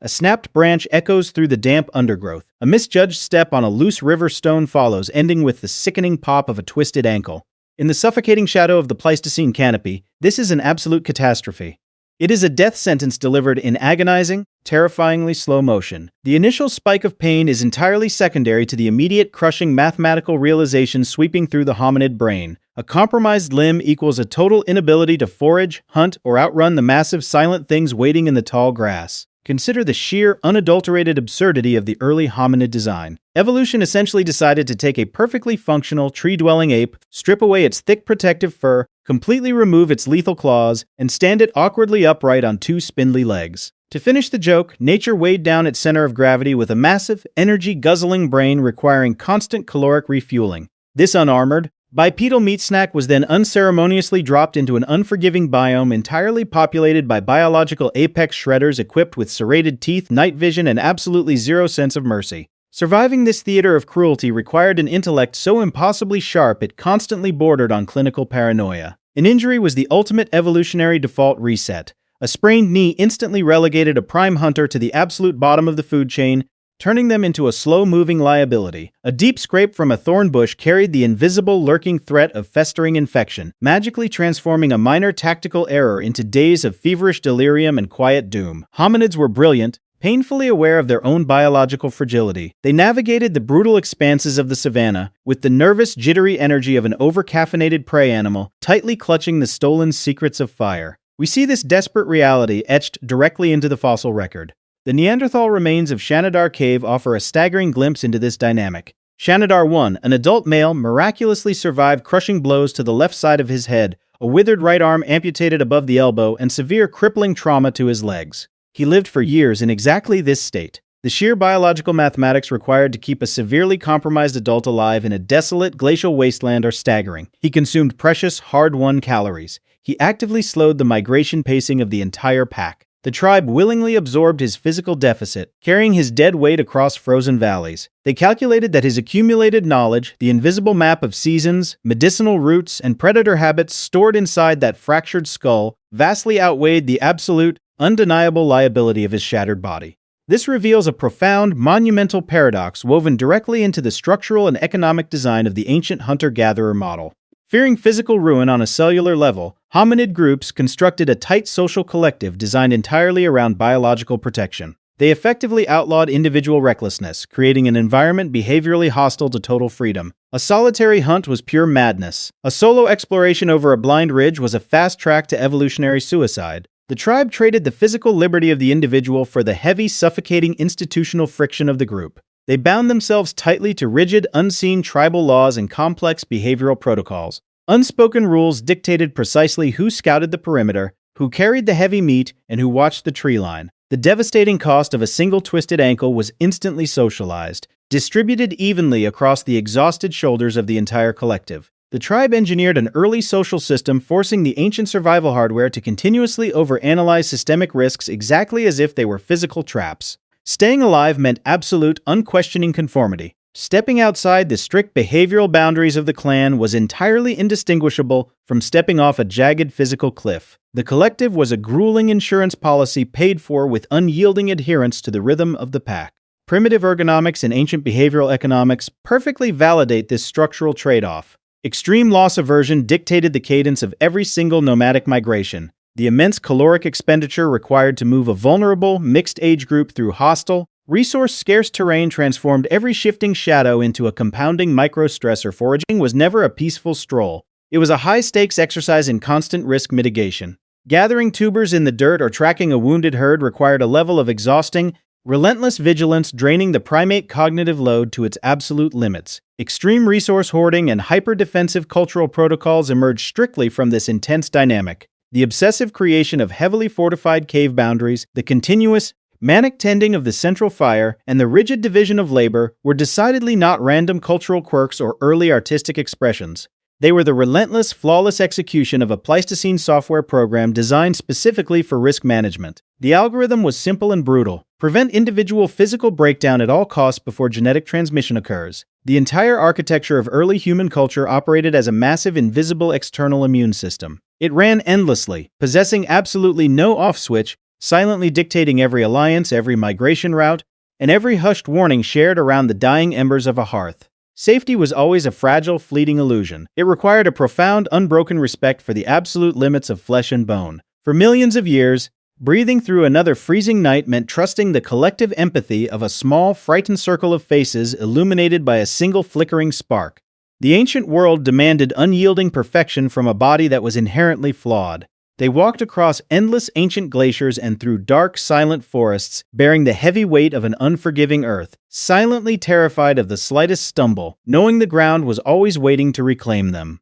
A snapped branch echoes through the damp undergrowth. A misjudged step on a loose river stone follows, ending with the sickening pop of a twisted ankle. In the suffocating shadow of the Pleistocene canopy, this is an absolute catastrophe. It is a death sentence delivered in agonizing, terrifyingly slow motion. The initial spike of pain is entirely secondary to the immediate crushing mathematical realization sweeping through the hominid brain. A compromised limb equals a total inability to forage, hunt, or outrun the massive silent things waiting in the tall grass. Consider the sheer, unadulterated absurdity of the early hominid design. Evolution essentially decided to take a perfectly functional, tree-dwelling ape, strip away its thick protective fur, completely remove its lethal claws, and stand it awkwardly upright on two spindly legs. To finish the joke, nature weighed down its center of gravity with a massive, energy-guzzling brain requiring constant caloric refueling. This unarmored, bipedal meat snack was then unceremoniously dropped into an unforgiving biome entirely populated by biological apex shredders equipped with serrated teeth, night vision, and absolutely zero sense of mercy. Surviving this theater of cruelty required an intellect so impossibly sharp it constantly bordered on clinical paranoia. An injury was the ultimate evolutionary default reset. A sprained knee instantly relegated a prime hunter to the absolute bottom of the food chain, turning them into a slow-moving liability. A deep scrape from a thorn bush carried the invisible, lurking threat of festering infection, magically transforming a minor tactical error into days of feverish delirium and quiet doom. Hominids were brilliant, painfully aware of their own biological fragility. They navigated the brutal expanses of the savanna with the nervous, jittery energy of an over-caffeinated prey animal, tightly clutching the stolen secrets of fire. We see this desperate reality etched directly into the fossil record. The Neanderthal remains of Shanidar Cave offer a staggering glimpse into this dynamic. Shanidar 1, an adult male, miraculously survived crushing blows to the left side of his head, a withered right arm amputated above the elbow, and severe crippling trauma to his legs. He lived for years in exactly this state. The sheer biological mathematics required to keep a severely compromised adult alive in a desolate glacial wasteland are staggering. He consumed precious, hard-won calories. He actively slowed the migration pacing of the entire pack. The tribe willingly absorbed his physical deficit, carrying his dead weight across frozen valleys. They calculated that his accumulated knowledge, the invisible map of seasons, medicinal roots, and predator habits stored inside that fractured skull, vastly outweighed the absolute, undeniable liability of his shattered body. This reveals a profound, monumental paradox woven directly into the structural and economic design of the ancient hunter-gatherer model. Fearing physical ruin on a cellular level, hominid groups constructed a tight social collective designed entirely around biological protection. They effectively outlawed individual recklessness, creating an environment behaviorally hostile to total freedom. A solitary hunt was pure madness. A solo exploration over a blind ridge was a fast track to evolutionary suicide. The tribe traded the physical liberty of the individual for the heavy, suffocating institutional friction of the group. They bound themselves tightly to rigid, unseen tribal laws and complex behavioral protocols. Unspoken rules dictated precisely who scouted the perimeter, who carried the heavy meat, and who watched the tree line. The devastating cost of a single twisted ankle was instantly socialized, distributed evenly across the exhausted shoulders of the entire collective. The tribe engineered an early social system forcing the ancient survival hardware to continuously overanalyze systemic risks exactly as if they were physical traps. Staying alive meant absolute, unquestioning conformity. Stepping outside the strict behavioral boundaries of the clan was entirely indistinguishable from stepping off a jagged physical cliff. The collective was a grueling insurance policy paid for with unyielding adherence to the rhythm of the pack. Primitive ergonomics and ancient behavioral economics perfectly validate this structural trade-off. Extreme loss aversion dictated the cadence of every single nomadic migration. The immense caloric expenditure required to move a vulnerable, mixed-age group through hostile, resource-scarce terrain transformed every shifting shadow into a compounding micro-stressor. Foraging was never a peaceful stroll. It was a high-stakes exercise in constant risk mitigation. Gathering tubers in the dirt or tracking a wounded herd required a level of exhausting, relentless vigilance, draining the primate cognitive load to its absolute limits. Extreme resource hoarding and hyper-defensive cultural protocols emerged strictly from this intense dynamic. The obsessive creation of heavily fortified cave boundaries, the continuous, manic tending of the central fire, and the rigid division of labor were decidedly not random cultural quirks or early artistic expressions. They were the relentless, flawless execution of a Pleistocene software program designed specifically for risk management. The algorithm was simple and brutal. Prevent individual physical breakdown at all costs before genetic transmission occurs. The entire architecture of early human culture operated as a massive invisible external immune system. It ran endlessly, possessing absolutely no off switch, silently dictating every alliance, every migration route, and every hushed warning shared around the dying embers of a hearth. Safety was always a fragile, fleeting illusion. It required a profound, unbroken respect for the absolute limits of flesh and bone. For millions of years, breathing through another freezing night meant trusting the collective empathy of a small, frightened circle of faces illuminated by a single flickering spark. The ancient world demanded unyielding perfection from a body that was inherently flawed. They walked across endless ancient glaciers and through dark, silent forests, bearing the heavy weight of an unforgiving earth, silently terrified of the slightest stumble, knowing the ground was always waiting to reclaim them.